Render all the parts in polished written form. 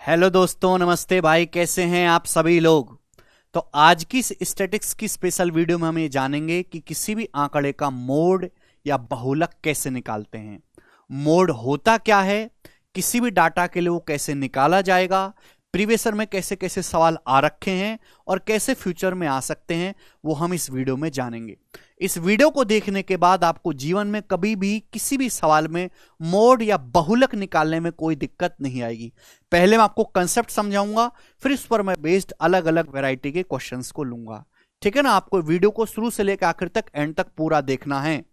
Hello दोस्तों, नमस्ते भाई। कैसे हैं आप सभी लोग। तो आज की स्टैटिस्टिक्स की स्पेशल वीडियो में हम ये जानेंगे कि किसी भी आंकड़े का मोड या बहुलक कैसे निकालते हैं। मोड होता क्या है, किसी भी डाटा के लिए वो कैसे निकाला जाएगा, प्रीवियस ईयर में कैसे कैसे सवाल आ रखे हैं और कैसे फ्यूचर में आ सकते हैं, वो हम इस वीडियो में जानेंगे। इस वीडियो को देखने के बाद आपको जीवन में कभी भी किसी भी सवाल में मोड या बहुलक निकालने में कोई दिक्कत नहीं आएगी। पहले मैं आपको कंसेप्ट समझाऊंगा, फिर इस पर मैं बेस्ड अलग अलग वैरायटी के क्वेश्चंस को लूंगा। ठीक है ना। आपको वीडियो को शुरू से लेकर आखिर तक एंड तक पूरा देखना है।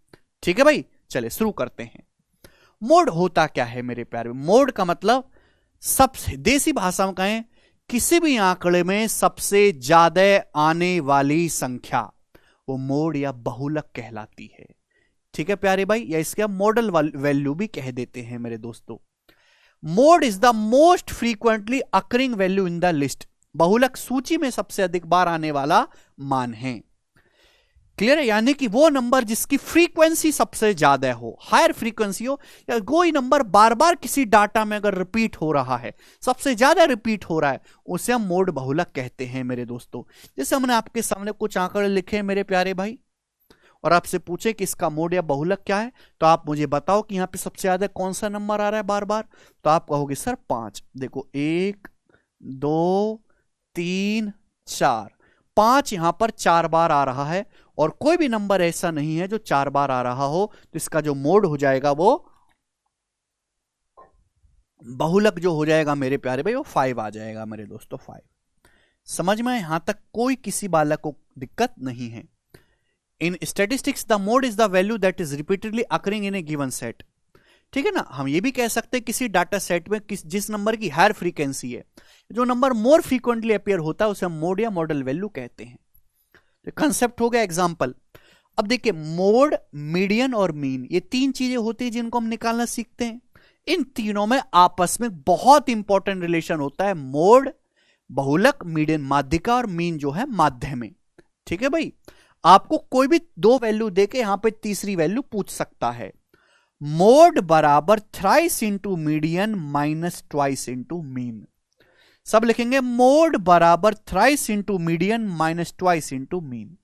ठीक है भाई, चलिए शुरू करते हैं। मोड होता क्या है मेरे प्यारे। मोड का मतलब सबसे देसी भाषा में कहें, किसी भी आंकड़े में सबसे ज्यादा आने वाली संख्या, वो मोड या बहुलक कहलाती है। ठीक है प्यारे भाई, या इसके मॉडल वैल्यू भी कह देते हैं मेरे दोस्तों। Mode is the most frequently occurring value in the list. बहुलक सूची में सबसे अधिक बार आने वाला मान है। क्लियर है, यानी कि वो नंबर जिसकी फ्रीक्वेंसी सबसे ज्यादा हो, हायर फ्रीक्वेंसी हो, या कोई नंबर बार बार किसी डाटा में अगर रिपीट हो रहा है, सबसे ज्यादा रिपीट हो रहा है, उसे हम मोड बहुलक कहते हैं मेरे दोस्तों। जैसे हमने आपके सामने कुछ आंकड़े लिखे हैं मेरे प्यारे भाई, और आपसे पूछे कि इसका मोड या बहुलक क्या है, तो आप मुझे बताओ कि यहां पे सबसे ज्यादा कौन सा नंबर आ रहा है बार बार। तो आप कहोगे सर 5। देखो 1 2 3 4, 5 यहां पर 4 बार आ रहा है, और कोई भी नंबर ऐसा नहीं है जो 4 बार आ रहा हो, तो इसका जो मोड हो जाएगा वो बहुलक जो हो जाएगा मेरे प्यारे भाई, वो 5 आ जाएगा मेरे दोस्तों। 5 समझ में, यहां तक कोई किसी बालक को दिक्कत नहीं है। इन statistics the mode is the value that is repeatedly occurring in A given set. ठीक है ना। हम ये भी कह सकते हैं किसी डाटा सेट में जिस नंबर की हायर फ्रीक्वेंसी है, जो नंबर मोर फ्रीक्वेंटली अपीयर होता है, उसे हम मोड या मॉडल वैल्यू कहते हैं। तो कंसेप्ट हो गया एग्जांपल। अब देखिए, मोड, मीडियन और मीन, ये तीन चीजें होती हैं जिनको हम निकालना सीखते हैं। इन तीनों में आपस में बहुत इंपॉर्टेंट रिलेशन होता है। मोड, बहुलक, मीडियन माध्यिका, और मीन जो है माध्य में। ठीक है भाई, आपको कोई भी दो वैल्यू देके यहां पे तीसरी वैल्यू पूछ सकता है। मोड बराबर thrice into median minus twice into mean. सब लिखेंगे मोड बराबर thrice into median minus twice into mean.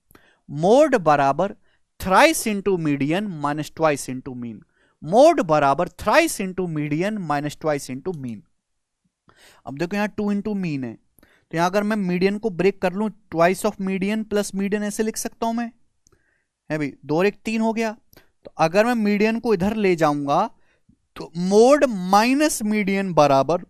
Mode बराबर thrice into median minus twice into mean. Mode बराबर thrice into median minus twice into mean. अब देखो यहां 2 into mean है, तो यहां अगर मैं मीडियन को ब्रेक कर लूं, twice of median plus median ऐसे लिख सकता हूं मैं, है भाई। 2 और 1 3 हो गया। तो अगर मैं मीडियन को इधर ले जाऊंगा, तो मोड माइनस मीडियन बराबर,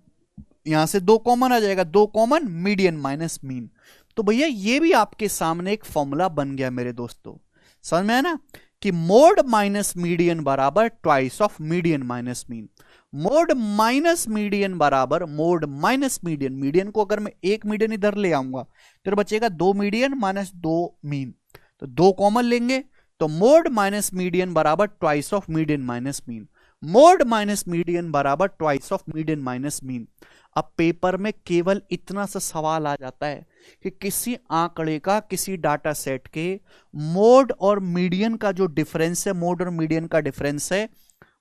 यहां से 2 कॉमन आ जाएगा, 2 कॉमन मीडियन माइनस मीन। तो भैया ये भी आपके सामने एक फॉर्मूला बन गया मेरे दोस्तों। समझ में है ना, कि मोड माइनस मीडियन बराबर twice of median minus mean. Mode minus median बराबर मोड माइनस मीडियन। मीडियन को अगर मैं 1 मीडियन इधर ले आऊंगा, तो बचेगा 2 मीडियन माइनस 2 मीन। तो 2 कॉमन लेंगे, तो मोड माइनस मीडियन बराबर twice of median minus mean. Mode minus median बराबर twice of median minus mean. अब पेपर में केवल इतना सा सवाल आ जाता है कि किसी आंकड़े का, किसी डाटा सेट के मोड और मीडियन का जो डिफरेंस है, मोड और मीडियन का डिफरेंस है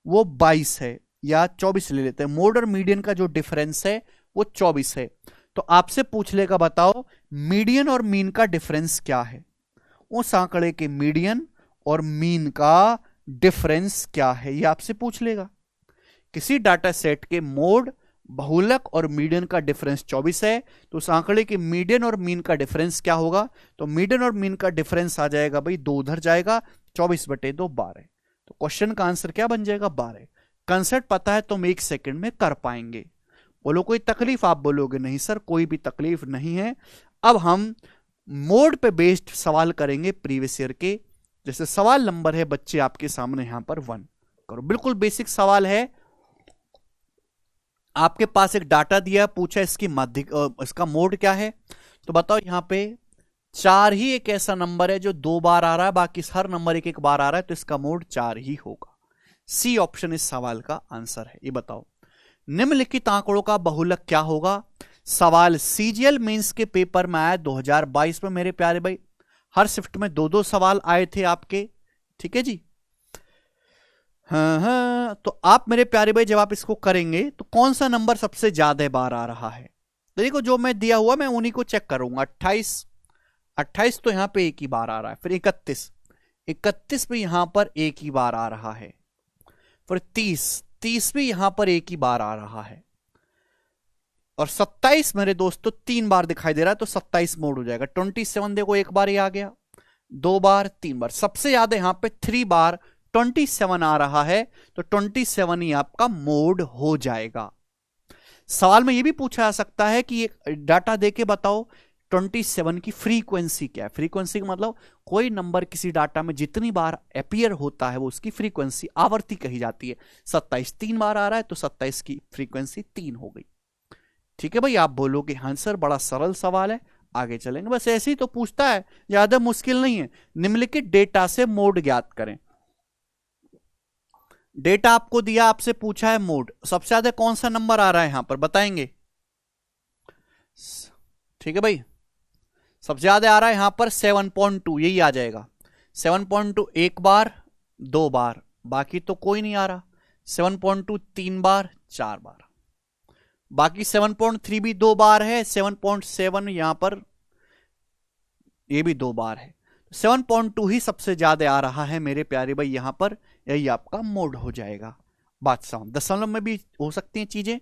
वो 22 है, या 24 ले लेते हैं। मोड और मीडियन का जो डिफरेंस है वो 24 है। तो आपसे पूछ लेगा, बताओ मीडियन और मीन का डिफरेंस क्या है। उस आंकड़े के मीडियन और मीन का डिफरेंस क्या है, ये आपसे पूछ लेगा। किसी डाटा सेट के मोड, बहुलक और मीडियन का डिफरेंस 24 है, तो उस आंकड़े के मीडियन और मीन का डिफरेंस क्या होगा। तो मीडियन और मीन का डिफरेंस आ जाएगा भाई, 2 उधर जाएगा, 24/2 12। तो क्वेश्चन का आंसर क्या बन जाएगा, 12। कंसेप्ट पता है तो हम 1 सेकंड में कर पाएंगे। बोलो कोई तकलीफ, आप बोलोगे नहीं सर कोई भी तकलीफ नहीं है। अब हम मोड पे बेस्ड सवाल करेंगे प्रीवियस ईयर के। जैसे सवाल नंबर है बच्चे आपके सामने यहां पर 1 करो, बिल्कुल बेसिक सवाल है। आपके पास एक डाटा दिया, पूछा इसकी इसका मोड क्या है। तो बताओ यहां पे 4 ही एक ऐसा नंबर है जो 2 बार आ रहा है, बाकी हर नंबर एक एक बार आ रहा है, तो इसका मोड 4 ही होगा। सी ऑप्शन इस सवाल का आंसर है। ये बताओ निम्नलिखित आंकड़ों का बहुलक क्या होगा। सवाल सीजीएल मेंस के पेपर में आया 2022 में मेरे प्यारे भाई। हर शिफ्ट में 2-2 सवाल आए थे आपके। ठीक है जी। हाँ हाँ, तो आप मेरे प्यारे भाई जब आप इसको करेंगे तो कौन सा नंबर सबसे ज्यादा बार आ रहा है? तो देखो जो मैं दिया हुआ मैं उन्हीं को चेक करूंगा। 28, 28 तो यहां पे एक ही बार आ रहा है। फिर 31, 31 भी यहां पर एक ही बार आ रहा है। फिर 30, 30 भी यहां पर एक ही बार आ रहा है। और 27 मेरे दोस्तों 3 बार दिखाई दे रहा है, तो 27 मोड हो जाएगा। 27 देखो एक बार ही आ गया, 2 बार, 3 बार, सबसे ज्यादा यहां पे 3 बार 27 आ रहा है, तो 27 ही आपका मोड हो जाएगा। सवाल में यह भी पूछा जा सकता है कि एक डाटा देके बताओ 27 की फ्रीक्वेंसी क्या है। फ्रीक्वेंसी का मतलब कोई नंबर किसी डाटा में जितनी बार अपीयर होता है वो उसकी फ्रीक्वेंसी, आवृत्ति कही जाती है। 27 3 बार आ रहा है तो 27 की फ्रीक्वेंसी 3 हो गई। ठीक है भाई, आप बोलोगे हाँ सर बड़ा सरल सवाल है, आगे चलेंगे। बस ऐसे ही तो पूछता है, ज्यादा मुश्किल नहीं है। निम्नलिखित डेटा से मोड ज्ञात करें। डेटा आपको दिया, आपसे पूछा है मोड, सबसे ज्यादा कौन सा नंबर आ रहा है यहां पर बताएंगे? ठीक है भाई, सबसे ज्यादा आ रहा है यहां पर 7.2, यही आ जाएगा। 7.2 एक बार, 2 बार, बाकी तो कोई नहीं आ रहा। 7.2 3 बार, 4 बार, बाकी 7.3 भी 2 बार है। 7.7 यहां पर ये भी 2 बार है। 7.2 ही सबसे ज्यादा आ रहा है मेरे प्यारे भाई यहां पर, यही आपका मोड हो जाएगा। बात समझ, दशमलव में भी हो सकती हैं चीजें,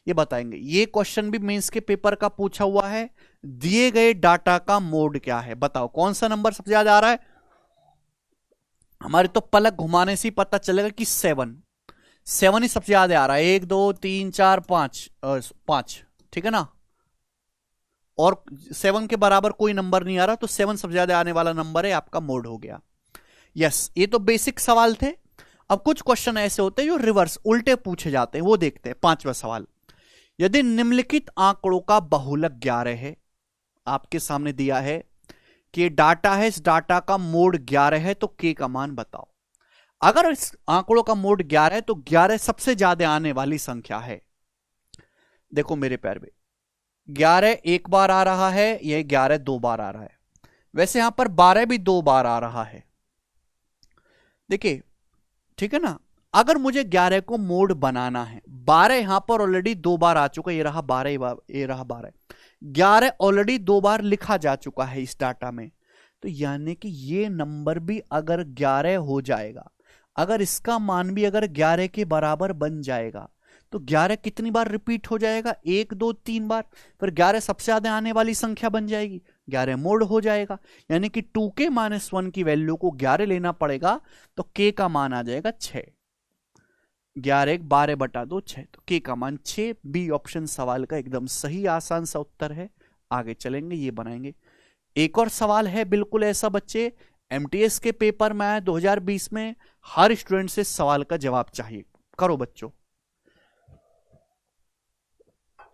ये बताएंगे। ये क्वेश्चन भी मेंस के पेपर का पूछा हुआ है। दिए गए डाटा का मोड क्या है बताओ, कौन सा नंबर सबसे ज्यादा आ रहा है? हमारे तो पलक घुमाने से ही पता चलेगा कि 7 ही सबसे ज्यादा आ रहा है। 1 2 3 4 5 5, ठीक है ना, और 7 के बराबर कोई नंबर नहीं आ रहा, तो 7 सबसे ज्यादा आने वाला नंबर है, आपका मोड हो गया। यस, ये तो बेसिक सवाल थे। अब कुछ क्वेश्चन ऐसे होते हैं जो रिवर्स उल्टे पूछे जाते हैं, वो देखते हैं। 5वां सवाल, यदि निम्नलिखित आंकड़ों का बहुलक 11 है, आपके सामने दिया है कि डाटा है, इस डाटा का मोड 11 है, तो के का मान बताओ। अगर इस आंकड़ों का मोड 11 है तो 11 सबसे ज्यादा आने वाली संख्या है। देखो मेरे प्यारे भाई, 11 एक बार आ रहा है, यह 11 2 बार आ रहा है। वैसे यहां पर 12 भी 2 बार आ रहा है, देखिए, ठीक है ना। अगर मुझे 11 को मोड बनाना है, 12 यहां पर ऑलरेडी 2 बार आ चुका है, ये रहा 12, ये रहा 12, 11 ऑलरेडी 2 बार लिखा जा चुका है इस डाटा में। तो यानी कि ये नंबर भी अगर 11 हो जाएगा, अगर इसका मान भी अगर 11 के बराबर बन जाएगा, तो 11 कितनी बार रिपीट हो जाएगा? 1 2 3 बार। फिर 11 सबसे ज्यादा आने वाली संख्या बन जाएगी, 11 मोड हो जाएगा। यानी कि 2k-1 की वैल्यू को 11 लेना पड़ेगा, तो k का मान आ जाएगा 6। 11 1 12 बटा 2 6, तो k का मान 6। बी ऑप्शन सवाल का एकदम सही आसान सा उत्तर है। आगे चलेंगे, ये बनाएंगे। एक और सवाल है बिल्कुल ऐसा बच्चे, एमटीएस के पेपर में आया 2020 में, हर स्टूडेंट से सवाल का जवाब चाहिए। करो बच्चों,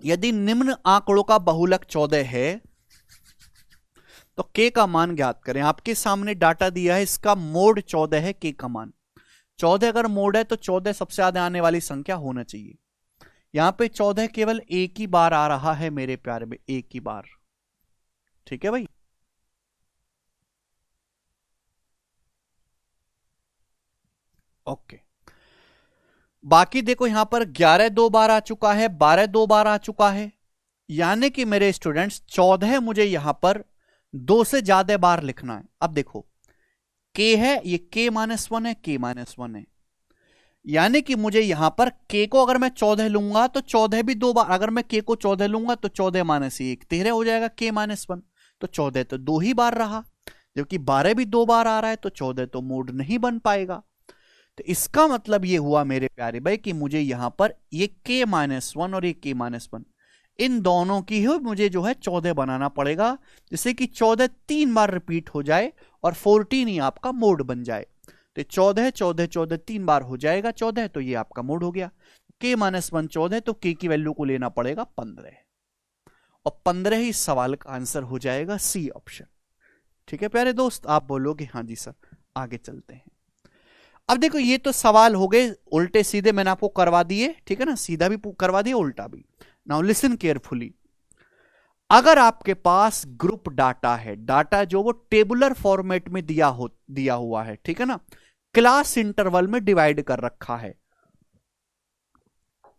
यदि निम्न आंकड़ों का बहुलक 14 है तो k का मान ज्ञात करें। आपके सामने डाटा दिया है, इसका मोड 14 है, k का मान 14 अगर मोड है तो 14 सबसे ज्यादा आने वाली संख्या होना चाहिए। यहां पे 14 केवल एक ही बार आ रहा है मेरे प्यारे में, एक ही बार। ठीक है भाई, ओके। बाकी देखो यहां पर 11 2 बार आ चुका है, 12 2 बार आ चुका है, यानी कि मेरे स्टूडेंट्स 14 मुझे यहां पर 2 से ज्यादा बार लिखना है। अब देखो k है, ये k-1 है, k-1 है, यानी कि मुझे यहां पर k को अगर मैं 14 लूंगा तो 14 भी 2 बार, अगर मैं k को 14 लूंगा तो 14 - 1 13 हो जाएगा, k-1, तो 14 तो 2 ही बार रहा। जबकि 12 भी 2 बार आ रहा है, तो 14 तो मोड नहीं बन पाएगा। तो इसका मतलब ये हुआ मेरे प्यारे भाई कि मुझे यहां पर ये k-1 और ये k-1, इन दोनों की ही मुझे जो है 14 बनाना पड़ेगा, जिससे कि 14 3 बार रिपीट हो जाए और 14 ही आपका मोड बन जाए। तो 14 14 14 3 बार हो जाएगा 14, तो ये आपका मोड हो गया। k-1 14, तो k की वैल्यू को लेना पड़ेगा 15, और 15 ही सवाल का आंसर हो जाएगा, सी ऑप्शन। ठीक है प्यारे दोस्त, आप बोलोगे हाँ जी सर। आगे चलते हैं। अब देखो ये तो सवाल हो गए उल्टे सीधे, मैंने आपको करवा दिए, ठीक है ना, सीधा भी करवा दिया, उल्टा भी। नाउ लिसन केयरफुली, अगर आपके पास ग्रुप डाटा है, डाटा जो वो टेबुलर फॉर्मेट में दिया हुआ है, ठीक है ना, क्लास इंटरवल में डिवाइड कर रखा है।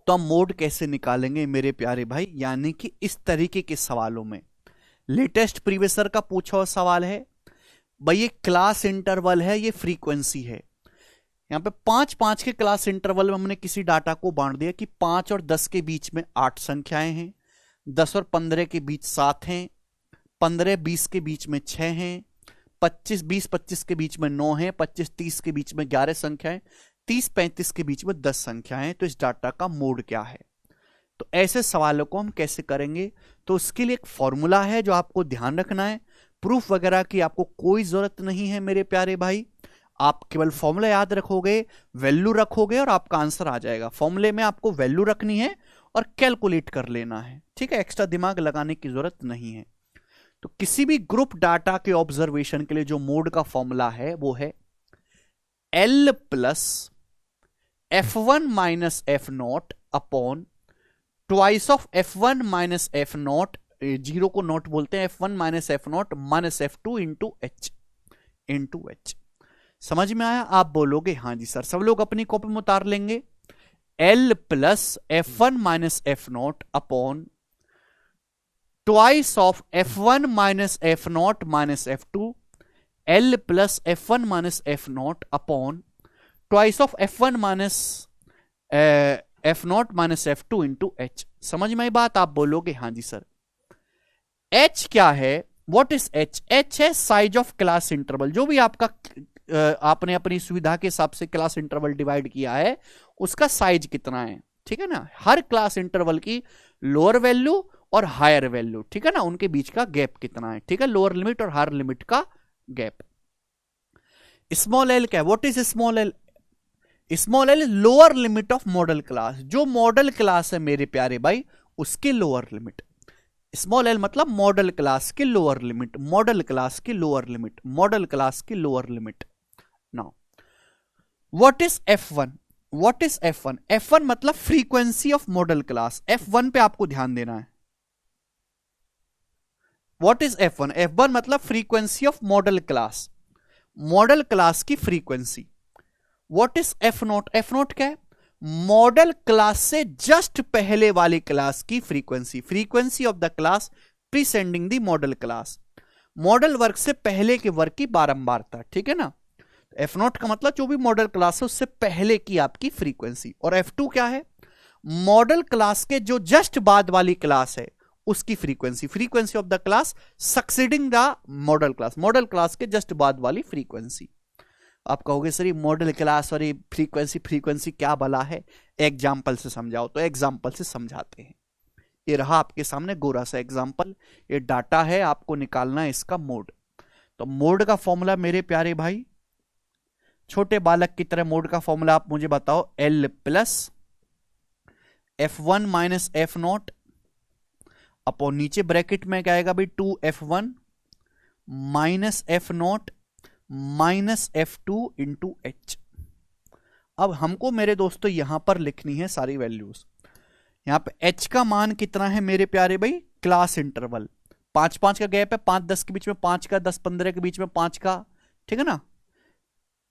तो हम मोड कैसे निकालेंगे मेरे प्यारे भाई, यानी कि इस तरीके के सवालों में। लेटेस्ट प्रीवियसर का पूछा हुआ सवाल है भाई, ये क्लास इंटरवल है, ये फ्रीक्वेंसी है। यहां पे 5-5 के क्लास इंटरवल में हमने किसी डाटा को बांट दिया कि 5 और 10 के बीच में 8 संख्याएं हैं, 10 और 15 के बीच 7 हैं, 15-20 के बीच में 6 हैं, 25-25 के बीच में 9 हैं, 25-30 के बीच में 11 संख्याएं, 30-35 के बीच में 10 संख्याएं। तो इस डाटा का मोड क्या है? तो ऐसे सवालों को हम कैसे करेंगे? तो उसके लिए एक फॉर्मूला है जो आपको ध्यान रखना है। प्रूफ वगैरह की आपको कोई जरूरत नहीं है मेरे प्यारे भाई, आप केवल फॉर्मूला याद रखोगे, वैल्यू रखोगे और आपका आंसर आ जाएगा। फॉर्मूले में आपको वैल्यू रखनी है और कैलकुलेट कर लेना है, ठीक है? एक्स्ट्रा दिमाग लगाने की जरूरत नहीं है। तो किसी भी ग्रुप डाटा के ऑब्जर्वेशन के लिए जो मोड का फॉर्मूला है वो है L plus F1 minus F not upon twice of F1 minus F not, zero को नॉट बोलते हैं, F1 minus F not minus F2 into H. समझ में आया? आप बोलोगे हाँ जी सर। सब लोग अपनी कॉपी में उतार लेंगे। L plus F1 minus F not upon twice of F1 minus F not minus F2, L plus F1 minus F not upon twice of F1 minus F not minus F2 into H. समझ में आई बात? आप बोलोगे हाँ जी sir. H क्या है? What is H? H है size of class interval. जो भी आपका आपने अपनी सुविधा के हिसाब से क्लास इंटरवल डिवाइड किया है, उसका साइज कितना है, ठीक है ना? हर क्लास इंटरवल की लोअर वैल्यू और हायर वैल्यू, ठीक है ना, उनके बीच का गैप कितना है, ठीक है? लोअर लिमिट और हायर लिमिट का गैप। स्मॉल एल क्या है? What is small L? Small L lower limit of modal class. जो मॉडल क्लास है मेरे प्यारे भाई, उसके लोअर लिमिट। स्मॉल एल मतलब मॉडल क्लास के लोअर लिमिट, मॉडल क्लास के लोअर लिमिट, मॉडल क्लास के lower limit. Now what is F1? What is F1? F1 मतलब frequency of modal class. F1 पे आपको ध्यान देना है। What is F1? F1 मतलब frequency of modal class, modal class की frequency. What is F0? F0 क्या है? मॉडल क्लास से जस्ट पहले वाली क्लास की frequency, frequency of the class preceding the modal class. Modal वर्ग से पहले के वर्ग की बारंबारता, ठीक है ना? F0 का मतलब जो भी मॉडल क्लास है उससे पहले की आपकी फ्रीक्वेंसी। और F2 क्या है? मॉडल क्लास के जो जस्ट बाद वाली क्लास है उसकी frequency, frequency of the class succeeding the modal class, modal class के जस्ट बाद वाली फ्रीक्वेंसी। आप कहोगे सर ये मॉडल क्लास और ये फ्रीक्वेंसी फ्रीक्वेंसी क्या भला है? एग्जाम्पल से समझाओ। तो एग्जाम्पल से समझाते हैं। ये रहा आपके सामने गोरा सा एग्जाम्पल, ये डाटा है, आपको निकालना है इसका मोड। तो मोड का फॉर्मूला मेरे प्यारे भाई, छोटे बालक की तरह मोड का फॉर्मूला आप मुझे बताओ। L plus F1 minus F not upon नीचे ब्रैकेट में क्या आएगा भाई? 2F1 minus F not minus F2 into H. अब हमको मेरे दोस्तों यहां पर लिखनी है सारी वैल्यूज। यहां पे H का मान कितना है मेरे प्यारे भाई? क्लास इंटरवल 5-5 का गैप है, 5-10 के बीच में 5 का, 10-15 के बीच में 5 का, ठीक है ना?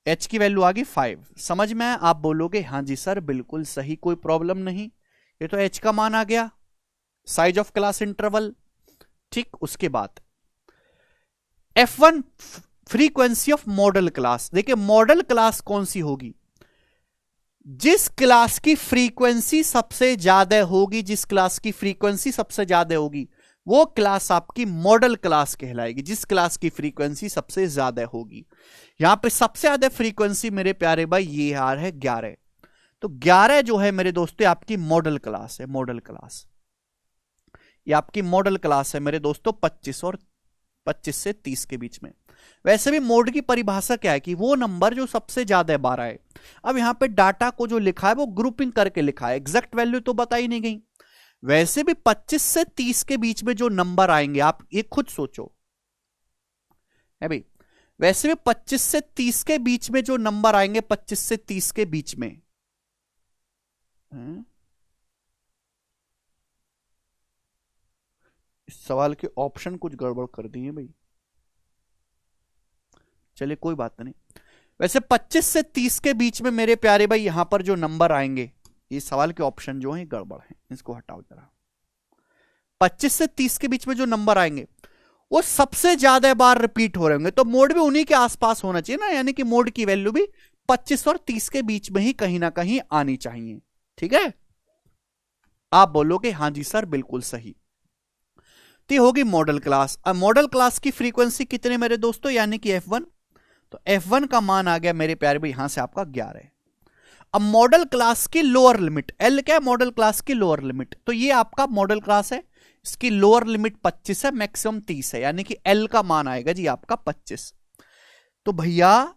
H की वैल्यू आ गई 5। समझ में? आप बोलोगे हाँ जी सर बिल्कुल सही, कोई प्रॉब्लम नहीं, ये तो H का मान आ गया, साइज ऑफ क्लास इंटरवल। ठीक, उसके बाद F1 frequency of modal class. देखिए मॉडल क्लास कौन सी होगी? जिस क्लास की फ्रीक्वेंसी सबसे ज्यादा होगी, जिस क्लास की फ्रीक्वेंसी सबसे ज्यादा होगी वो क्लास आपकी मॉडल क्लास कहलाएगी, जिस क्लास की फ्रीक्वेंसी सबसे ज्यादा होगी। यहां पे सबसे ज्यादा फ्रीक्वेंसी मेरे प्यारे भाई ये यार है 11। तो 11 जो है मेरे दोस्तों आपकी मॉडल क्लास है, मॉडल क्लास। ये आपकी मॉडल क्लास है मेरे दोस्तों 25 से 30 के बीच में। वैसे भी मोड की परिभाषा क्या है कि वो नंबर जो सबसे ज्यादा 12 है। अब यहां पे डाटा को जो लिखा है वो ग्रुपिंग करके लिखा है, एग्जैक्ट वैल्यू तो बताई नहीं गई। वैसे भी 25 से 30 के बीच में जो नंबर आएंगे आप ये खुद सोचो है भाई, वैसे भी 25 से 30 के बीच में जो नंबर आएंगे, 25 से 30 के बीच में, इस सवाल के ऑप्शन कुछ गड़बड़ कर दिए भाई, चलिए कोई बात नहीं। वैसे 25 से 30 के बीच में मेरे प्यारे भाई यहां पर जो नंबर आएंगे, ये सवाल के ऑप्शन जो है गड़बड़ है, इसको हटाओ जरा। 25 से 30 के बीच में जो नंबर आएंगे वो सबसे ज्यादा बार रिपीट हो रहे होंगे, तो मोड भी उन्हीं के आसपास होना चाहिए ना, यानी कि मोड की वैल्यू भी 25 और 30 के बीच में ही कहीं ना कहीं आनी चाहिए। ठीक है, आप बोलोगे हां जी सर बिल्कुल सही। तो होगी मॉडल क्लास। अब मॉडल क्लास की फ्रीक्वेंसी कितने मेरे दोस्तों, यानी कि F1, तो F1 का मान आ गया मेरे प्यारे भाई यहां से आपका 11। अब मॉडल क्लास की लोअर लिमिट, L क्या है मॉडल क्लास की लोअर लिमिट, तो ये आपका मॉडल क्लास है, इसकी लोअर लिमिट 25 है, मैक्सिमम 30 है, यानी कि L का मान आएगा जी आपका 25। तो भैया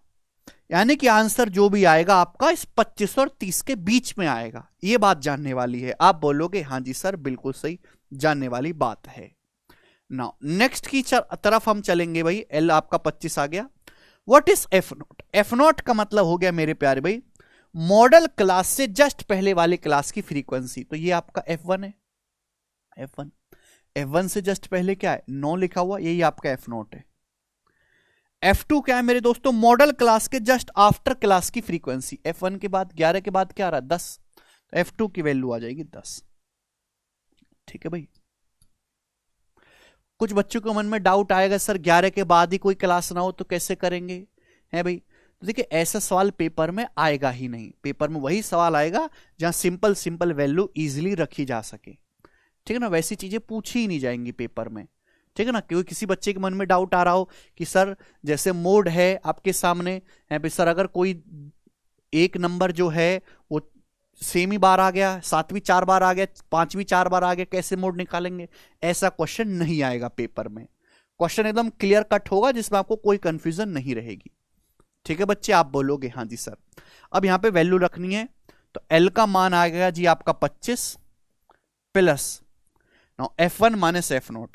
यानी कि आंसर जो भी आएगा आपका इस 25 और 30 के बीच में आएगा, ये बात जानने वाली है। आप बोलोगे हां जी सर बिल्कुल सही, जानने वाली बात है। नाउ नेक्स्ट की तरफ हम चलेंगे भाई। L आपका 25 आ गया। What is F0? F0 का मतलब हो गया मेरे प्यारे भाई मॉडल क्लास से जस्ट पहले वाले क्लास की फ्रीक्वेंसी, तो ये आपका F1 है। F1 से जस्ट पहले क्या है 9 लिखा हुआ, यही आपका F0 है। F2 क्या है मेरे दोस्तों, मॉडल क्लास के जस्ट आफ्टर क्लास की फ्रीक्वेंसी, F1 के बाद 11 के बाद क्या आ रहा है 10, तो F2 की वैल्यू आ जाएगी 10। ठीक है भाई, कुछ बच्चों के मन में डाउट आएगा सर 11 के बाद ही कोई क्लास ना हो तो कैसे करेंगे, है भाई। तो देखिए ऐसा सवाल पेपर में आएगा ही नहीं, पेपर में वही सवाल आएगा जहां सिंपल सिंपल वैल्यू इजीली रखी जा सके। ठीक है ना, वैसी चीजें पूछी ही नहीं जाएंगी पेपर में। ठीक है ना, क्योंकि किसी बच्चे के मन में डाउट आ रहा हो कि सर जैसे मोड है आपके सामने है भाई, सर अगर कोई एक नंबर जो है वो सेम ही बार आ गया, 7वीं 4 बार आ गया, 5वीं 4 बार आ गया, कैसे मोड निकालेंगे, ऐसा क्वेश्चन नहीं आएगा पेपर में। क्वेश्चन एकदम क्लियर कट होगा जिसमें आपको कोई कंफ्यूजन नहीं रहेगी। ठीक है बच्चे, आप बोलोगे हाँ जी सर। अब यहां पे वैल्यू रखनी है, तो L का मान आ गया जी आपका 25 plus no F1 minus F0,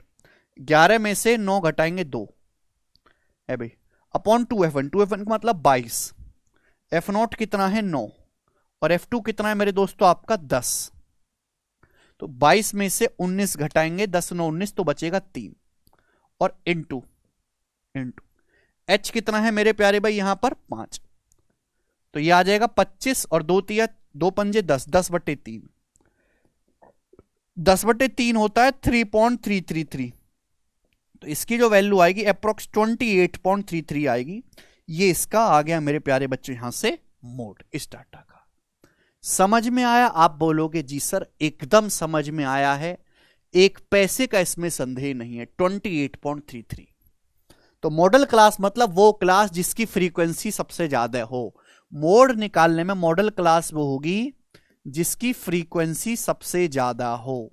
11 में से 9 घटाएंगे 2 है भाई, अपॉन 2F1, 2F1 का मतलब 22, F0 कितना है 9 और F2 कितना है मेरे दोस्तों आपका 10, तो 22 में से 19 घटाएंगे, 10 9 19, तो बचेगा 3 और इनटू H कितना है मेरे प्यारे भाई यहां पर 5, तो ये आ जाएगा 25 और 2 तिया 2 पंजे 10, 10/3, 10/3 होता है 3.333, तो इसकी जो वैल्यू आएगी अप्रोक्स 28.33 आएगी। ये इसका आ गया मेरे प्यारे बच्चों यहां से मोड इस डाटा का। समझ में आया? आप बोलोगे जी सर एकदम समझ में आया है, एक पैसे का इसमें संदेह नहीं है, 28.33। तो मॉडल क्लास मतलब वो क्लास जिसकी फ्रीक्वेंसी सबसे ज्यादा हो। मोड निकालने में मॉडल क्लास वो होगी जिसकी फ्रीक्वेंसी सबसे ज्यादा हो।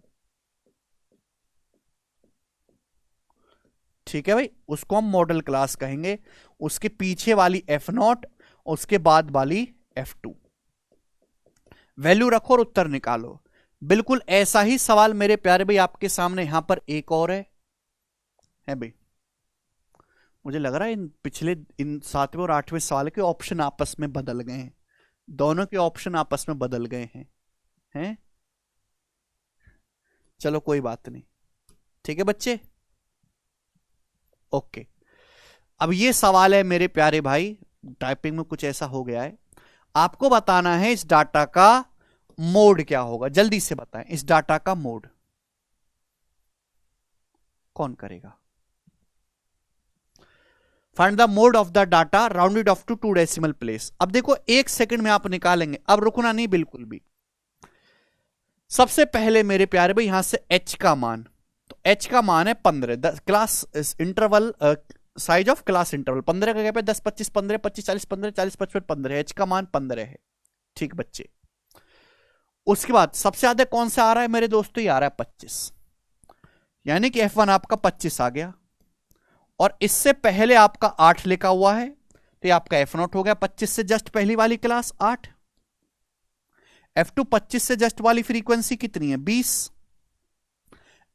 ठीक है भाई, उसको हम मॉडल क्लास कहेंगे। उसके पीछे वाली F0, उसके बाद वाली F2। वैल्यू रखो और उत्तर निकालो। बिल्कुल ऐसा ही सवाल मेरे प्यारे भाई आपके सामने यहां पर एक और है भाई। मुझे लग रहा है इन 7वें और 8वें सवाल के ऑप्शन आपस में बदल गए हैं, दोनों के ऑप्शन आपस में बदल गए हैं? चलो कोई बात नहीं, ठीक है बच्चे, ओके। अब ये सवाल है मेरे प्यारे भाई, टाइपिंग में कुछ ऐसा हो गया है, आपको बताना है इस डाटा का मोड क्या होगा। जल्दी से बताएं, इस डाटा का मोड कौन करेगा? Find the mode of the data rounded off to 2 decimal place. अब देखो 1 सेकंड में आप निकालेंगे, अब रुकना नहीं बिल्कुल भी। सबसे पहले मेरे प्यारे भाई यहां से H का मान, तो H का मान है 15, class interval size of class interval 15 का गैप है, 10 25 15 25 40 15 40 55 15, H का मान 15 है। ठीक बच्चे, उसके बाद सबसे ज्यादा कौन सा आ रहा है मेरे दोस्तों? ये आ रहा है 25, यानी कि F1 आपका 25 आ गया, और इससे पहले आपका 8 लिखा हुआ है, तो ये आपका F0 हो गया। 25 से जस्ट पहली वाली क्लास 8, F2 25 से जस्ट वाली फ्रीक्वेंसी कितनी है 20।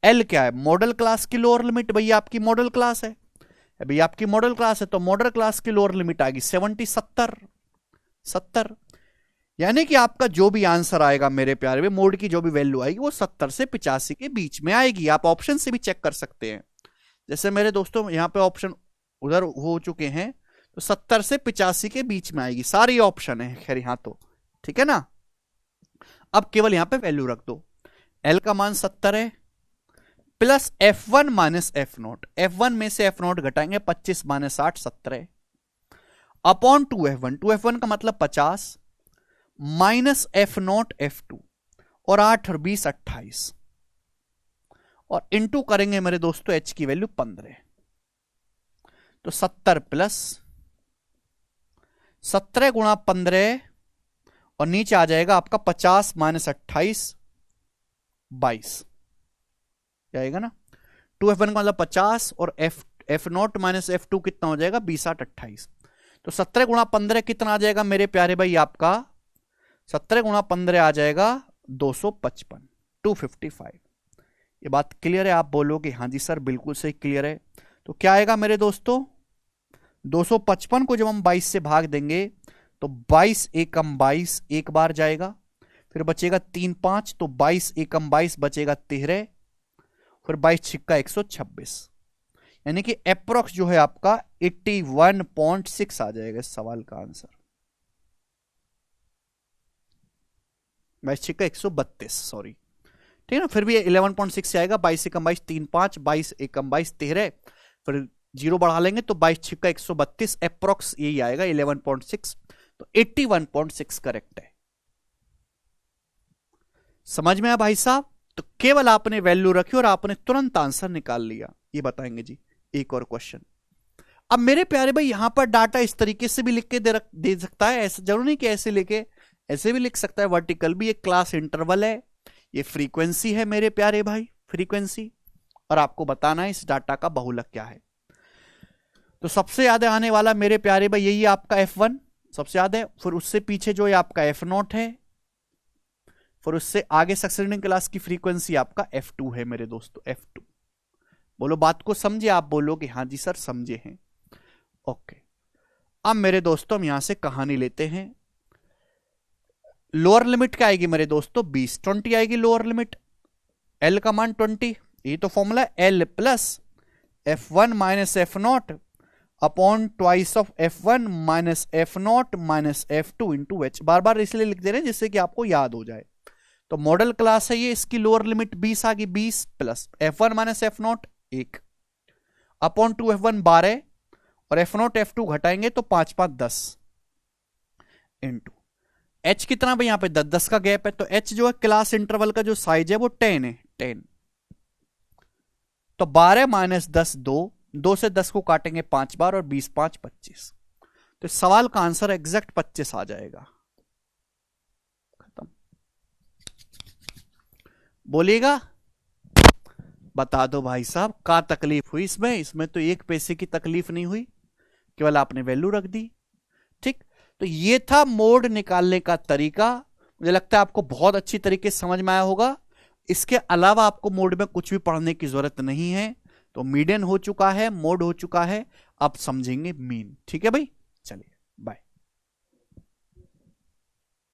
L क्या है? मॉडल क्लास की लोअर लिमिट, भैया आपकी मॉडल क्लास है, भैया आपकी मॉडल क्लास है, तो मॉडल क्लास की लोअर लिमिट आएगी 70, यानी कि आपका जो भी आंसर आएगा मेरे प्यारे में, मोड की जो भी वैल्यू आएगी वो 70 से 85 के बीच में आएगी। आप ऑप्शन से भी चेक कर सकते हैं, जैसे मेरे दोस्तों यहां पे ऑप्शन उधर हो चुके हैं, तो 70 से 85 के बीच में आएगी, सारी ऑप्शन है खैर यहां तो, ठीक है ना। अब केवल यहां पे वैल्यू रख दो, एल का मान 70 है plus F1 minus F0, F1 में से F0 घटाएंगे 25 माइनस 8 17 अपॉन 2F1, 2F1 का मतलब 50 माइनस F0 F2 और 8 और 20 28 और इंटू करेंगे मेरे दोस्तों H की वैल्यू 15, तो 70 प्लस 17 गुणा 15 और नीचे आ जाएगा आपका 50 माइनस 28 22 आएगा ना। 2F1 का मतलब 50 और F0 माइनस F2 कितना हो जाएगा 20 8 28, तो 17 गुणा 15 कितना आ जाएगा मेरे प्यारे भाई आपका, 17 गुणा 15 आ जाएगा 255 255। ये बात क्लियर है? आप बोलोगे हाँ जी सर बिल्कुल सही क्लियर है। तो क्या आएगा मेरे दोस्तों, 255 को जब हम 22 से भाग देंगे तो 22 एकम 22 एक बार जाएगा, फिर बचेगा 3 5, तो 22 एकम 22 बचेगा 13, फिर 22 छिक्का 126, यानी कि अप्रोक्स जो है आपका 81.6 आ जाएगा इस सवाल का आंसर। 22 छिक्का 132 सॉरी, ठीक है ना। फिर भी 11.6 से आएगा, 22 एकम 22 3 5, 22 एकम 22 13, फिर 0 बढ़ा लेंगे तो 22 छिक्का 132 अप्रोक्स यही आएगा 11.6, तो 81.6 करेक्ट है। समझ में आया भाई साहब? तो केवल आपने वैल्यू रखी और आपने तुरंत आंसर निकाल लिया। ये बताएंगे जी एक और क्वेश्चन। अब मेरे प्यारे भाई यहां पर डाटा इस तरीके से भी लिख के दे सकता है, ऐसा जरूर नहीं कि ऐसे लेके, ऐसे भी लिख सकता है। वर्टिकल भी एक क्लास इंटरवल है, ये फ्रीक्वेंसी है मेरे प्यारे भाई, फ्रीक्वेंसी, और आपको बताना है इस डाटा का बहुलक क्या है। तो सबसे याद आने वाला मेरे प्यारे भाई यही आपका F1 सबसे याद है, फिर उससे पीछे जो है आपका F0 है, फिर उससे आगे सक्सेसिव क्लास की फ्रीक्वेंसी आपका F2 है मेरे दोस्तों, F2। बोलो बात को समझे? आप बोलोगे हाँ जी सर समझे हैं। ओके, अब मेरे दोस्तों हम यहां से कहानी लेते हैं। लोअर लिमिट क्या आएगी मेरे दोस्तों, 20 20 आएगी लोअर लिमिट, L का मान 20, ये तो formula L plus F1 minus F0 upon twice of F1 minus F0 minus F2 into H। बार बार इसलिए लिख दे रहे हैं जिससे कि आपको याद हो जाए। तो मॉडल क्लास है ये, इसकी लोअर लिमिट 20 आ गई, 20 plus F1 minus F0 1 upon 2F1 12 और F0 F2 घटाएंगे तो 5 5 10 इंटू H कितना भाई, यहां पे 10 10 का गैप है, तो H जो है क्लास इंटरवल का जो साइज है वो 10 है, 10। तो 12 माइनस 10 2 से 10 को काटेंगे 5 बार और 20 5 25, तो सवाल का आंसर एग्जैक्ट 25 आ जाएगा। खत्म। बोलिएगा, बता दो भाई साहब का तकलीफ हुई इसमें? इसमें तो 1 पैसे की तकलीफ नहीं हुई, केवल आपने वैल्यू रख दी। ठीक, तो ये था मोड निकालने का तरीका। मुझे लगता है आपको बहुत अच्छी तरीके से समझ में आया होगा। इसके अलावा आपको मोड में कुछ भी पढ़ने की जरूरत नहीं है। तो मीडियन हो चुका है, मोड हो चुका है, अब समझेंगे मीन। ठीक है भाई, चलिए बाय।